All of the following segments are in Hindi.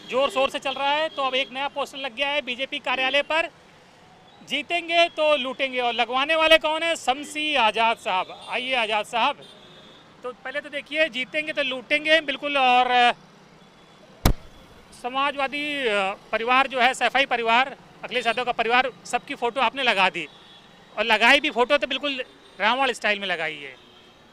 जोर शोर से चल रहा है। तो अब एक नया पोस्टर लग गया है बीजेपी कार्यालय पर, जीतेंगे तो लूटेंगे, और लगवाने वाले कौन है? शमसी आज़ाद साहब। आइए आज़ाद साहब, तो पहले तो देखिए, जीतेंगे तो लूटेंगे बिल्कुल। और समाजवादी परिवार जो है, सैफई परिवार, अखिलेश यादव का परिवार, सबकी फ़ोटो आपने लगा दी, और लगाई भी फ़ोटो तो बिल्कुल रावण स्टाइल में लगाई है।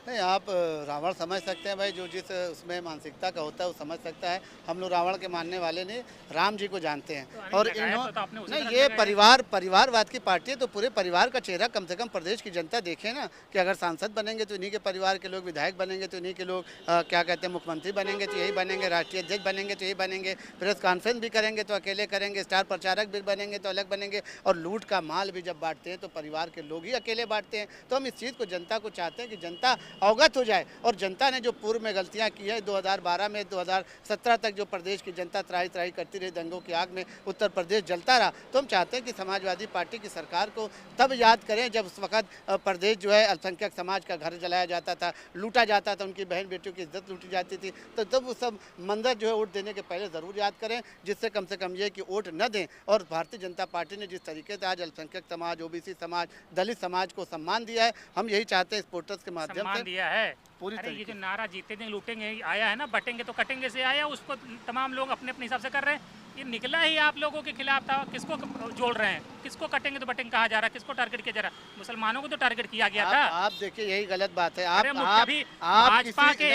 नहीं, आप रावण समझ सकते हैं भाई, जो जिस उसमें मानसिकता का होता है वो समझ सकता है। हम लोग रावण के मानने वाले नहीं, राम जी को जानते हैं। तो और नहीं, ये परिवारवाद की पार्टी है, तो पूरे परिवार का चेहरा कम से कम प्रदेश की जनता देखे ना, कि अगर सांसद बनेंगे तो इन्हीं के परिवार के लोग, विधायक बनेंगे तो इन्हीं के लोग, क्या कहते हैं, मुख्यमंत्री बनेंगे तो यही बनेंगे, राष्ट्रीय अध्यक्ष बनेंगे तो यही बनेंगे, प्रेस कॉन्फ्रेंस भी करेंगे तो अकेले करेंगे, स्टार प्रचारक भी बनेंगे तो अलग बनेंगे, और लूट का माल भी जब बांटते हैं तो परिवार के लोग ही अकेले बांटते हैं। तो हम इस चीज़ को, जनता को चाहते हैं कि जनता अवगत हो जाए। और जनता ने जो पूर्व में गलतियां की है, 2012 में 2017 तक जो प्रदेश की जनता त्राही त्राही करती रही, दंगों की आग में उत्तर प्रदेश जलता रहा, तो हम चाहते हैं कि समाजवादी पार्टी की सरकार को तब याद करें जब उस वक्त प्रदेश जो है अल्पसंख्यक समाज का घर जलाया जाता था, लूटा जाता था, उनकी बहन बेटियों की इज्जत लूटी जाती थी। तो तब उस सब मंदिर जो है वोट देने के पहले ज़रूर याद करें, जिससे कम से कम ये कि वोट न दें। और भारतीय जनता पार्टी ने जिस तरीके से आज अल्पसंख्यक समाज, ओबीसी समाज, दलित समाज को सम्मान दिया है, हम यही चाहते हैं इस पोर्टल्स के माध्यम से दिया है पूरी। अरे ये जो नारा जीतेंगे लूटेंगे आया है ना, बटेंगे तो कटेंगे से आया, उसको तमाम लोग अपने अपने हिसाब से कर रहे हैं। ये निकला ही आप लोगों के खिलाफ था। किसको जोड़ रहे हैं? किसको कटेंगे तो बटेंगे कहा जा रहा है? किसको टारगेट किया जा रहा है? मुसलमानों को तो टारगेट किया गया था। आप देखिए, यही गलत बात है। आप भाजपा के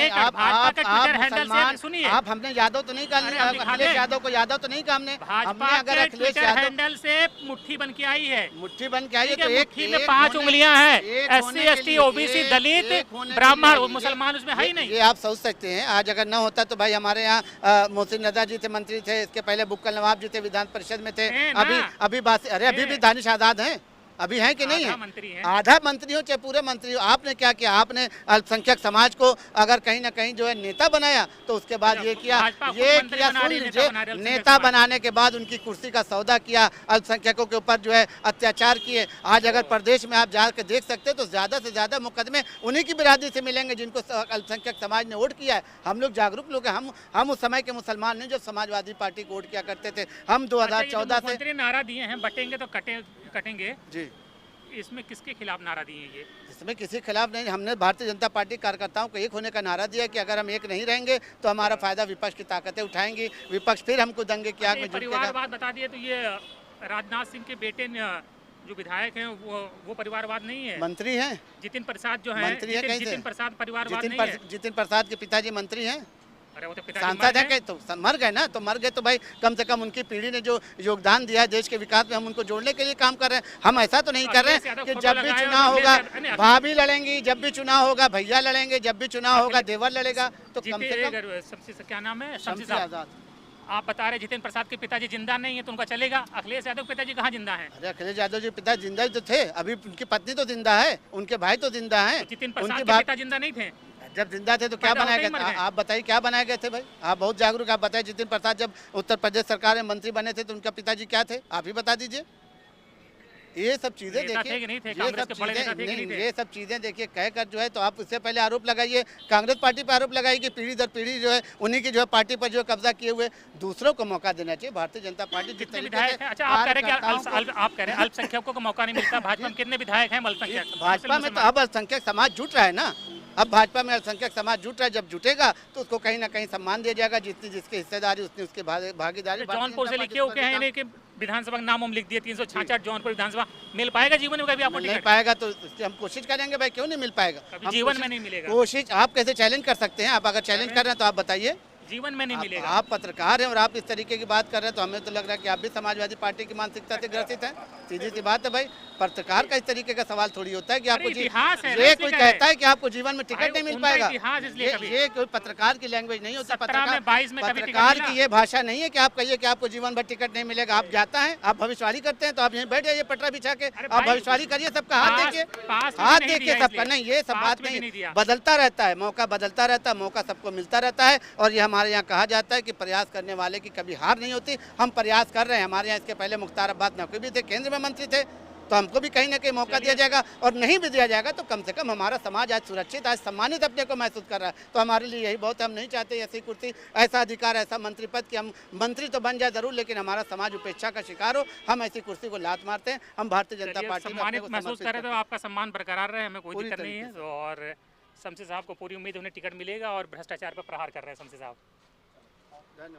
ट्विटर हैंडल से सुनिए, आप हमने यादव तो नहीं कहा, अखिलेश यादव को यादव तो नहीं कहा हमने। भाजपा के ट्विटर हैंडल से मुट्ठी बन के आई है, मुट्ठी बन के आई है, तो मुट्ठी में 5 उंगलियां हैं। SC ST OBC दलित ब्राह्मण मुसलमान उसमें है ही नहीं। ये आप सोच सकते हैं, आज अगर न होता तो भाई हमारे यहाँ मोहसिन नदा जी थे, मंत्री थे, इसके पहले बुक्कल नवाब जी थे, विधान परिषद में थे। अभी भी दानिश आजाद हैं, अभी हैं कि नहीं है? आधा मंत्री हो चाहे पूरे मंत्री हो। आपने क्या किया? आपने अल्पसंख्यक समाज को अगर कहीं ना कहीं जो है नेता बनाया, तो उसके बाद ये किया, सुन लीजिए, नेता बनाने के बाद उनकी कुर्सी का सौदा किया, अल्पसंख्यकों के ऊपर जो है अत्याचार किए। आज अगर प्रदेश में आप जाकर देख सकते हैं तो ज़्यादा से ज़्यादा मुकदमे उन्हीं की बिरादरी से मिलेंगे जिनको अल्पसंख्यक समाज ने वोट किया है। हम लोग जागरूक लोग हैं, हम उस समय के मुसलमान नहीं जो समाजवादी पार्टी को वोट किया करते थे। हम 2014 से नारा दिए हैं, बटेंगे तो कटेंगे जी। इसमें किसके खिलाफ नारा दिए ये? इसमें किसी के खिलाफ नहीं। हमने भारतीय जनता पार्टी कार्यकर्ताओं को एक होने का नारा दिया कि अगर हम एक नहीं रहेंगे तो हमारा फायदा विपक्ष की ताकतें उठाएंगी, विपक्ष फिर हमको दंगे की आग में झोंकेगा। परिवारवाद बता दिए, तो ये राजनाथ सिंह के बेटे जो विधायक हैं वो परिवारवाद नहीं है? मंत्री हैं जितिन प्रसाद जो है, मंत्री है। जितिन प्रसाद परिवारवाद नहीं है? जितिन प्रसाद के पिताजी मंत्री हैं, अरे वो तो सांसद है, तो मर गए ना, तो मर गए तो भाई कम से कम उनकी पीढ़ी ने जो योगदान दिया है देश के विकास में, हम उनको जोड़ने के लिए काम कर रहे हैं। हम ऐसा तो नहीं कर रहे हैं कि जब भी चुनाव होगा भाभी लड़ेंगी, जब भी चुनाव होगा भैया लड़ेंगे, जब भी चुनाव होगा देवर लड़ेगा। तो कम से कम क्या नाम है? शमसी आजाद। आप बता रहे जितिन प्रसाद के पिताजी जिंदा नहीं है तो उनका चलेगा? अखिलेश यादव के पिताजी कहाँ जिंदा है? अरे अखिलेश यादव जी पिता जिंदा ही तो थे, अभी उनकी पत्नी तो जिंदा है, उनके भाई तो जिंदा है। जितिन प्रसाद के पिता जिंदा नहीं थे? जब जिंदा थे तो क्या बनाए गए? आप बताइए क्या बनाए गए थे भाई? आप बहुत जागरूक, आप बताइए। जितिन प्रसाद जब उत्तर प्रदेश सरकार में मंत्री बने थे तो उनका पिताजी क्या थे? आप ही बता दीजिए। ये सब चीजें देखिए, ये सब चीजें देखिए कहकर जो है, तो आप उससे पहले आरोप लगाइए, कांग्रेस पार्टी पर आरोप लगाइए कि पीढ़ी दर पीढ़ी जो है उन्हीं की जो है पार्टी पर जो कब्जा किए हुए। दूसरों को मौका देना चाहिए। भारतीय जनता पार्टी कितने विधायक हैं? अच्छा, आप कह रहे हैं अल्पसंख्यकों को मौका नहीं मिलता। भाजपा में कितने विधायक हैं अल्पसंख्यक? भाजपा में तो अब अल्पसंख्यक समाज जुट रहा है ना, अब भाजपा में अल्पसंख्यक समाज जुट रहा है। जब जुटेगा तो उसको कहीं ना कहीं सम्मान दिया जाएगा, जितनी जिसकी हिस्सेदारी उतनी उसकी भागीदारी। जौनपुर से लिखे होके हैं कि विधानसभा का नाम हम लिख दिए, 366 जौनपुर विधानसभा। मिल पाएगा जीवन में कभी? आपको नहीं पाएगा तो हम कोशिश करेंगे भाई, क्यों नहीं मिल पाएगा? जीवन में नहीं मिलेगा। कोशिश आप कैसे चैलेंज कर सकते हैं? आप अगर चैलेंज कर रहे हैं तो आप बताइए। जीवन में नहीं मिलेगा। आप पत्रकार हैं और आप इस तरीके की बात कर रहे हैं तो हमें तो लग रहा है कि आप भी समाजवादी पार्टी की मानसिकता से ग्रसित हैं। सीधी सी बात है भाई, पत्रकार का इस तरीके का सवाल थोड़ी होता है कि आपको ये कोई कहता है कि आपको जीवन में टिकट नहीं मिल पाएगा। ये कोई पत्रकार की लैंग्वेज नहीं होती। पत्रकार की ये भाषा नहीं है कि आप कहिए कि आपको जीवन भर टिकट नहीं मिलेगा। आप जाता है, आप भविष्यवाणी करते हैं तो आप यहीं बैठ जाइए पटरा बिछा के, आप भविष्यवाणी करिए, सबका हाथ देखिए, हाथ देखिए सबका। नहीं, ये सब बात नहीं, बदलता रहता है, मौका बदलता रहता है, मौका सबको मिलता रहता है। और ये हमारे यहाँ कहा जाता है कि प्रयास करने वाले की कभी हार नहीं होती। हम प्रयास कर रहे हैं। हमारे यहाँ इसके पहले मुख्तार अब्बास नकवी भी थे, केंद्र में मंत्री थे, तो हमको भी कहीं ना कहीं मौका दिया जाएगा, और नहीं भी दिया जाएगा तो कम से कम हमारा समाज आज सुरक्षित, आज सम्मानित अपने को महसूस कर रहा है। तो हमारे लिए यही बहुत है। हम नहीं चाहते ऐसी कुर्सी, ऐसा अधिकार, ऐसा मंत्री पद कि हम मंत्री तो बन जाए ज़रूर, लेकिन हमारा समाज उपेक्षा का शिकार हो, हम ऐसी कुर्सी को लात मारते हैं। हम भारतीय जनता पार्टी में अपने सम्मानित को महसूस समर्पित करें तो करते हैं। आपका सम्मान बरकरार रहे, हमें कोई पूरी दिक्कत नहीं तरीके है। और शमसी साहब को पूरी उम्मीद, उन्हें टिकट मिलेगा और भ्रष्टाचार पर प्रहार कर रहे हैं शमसी साहब।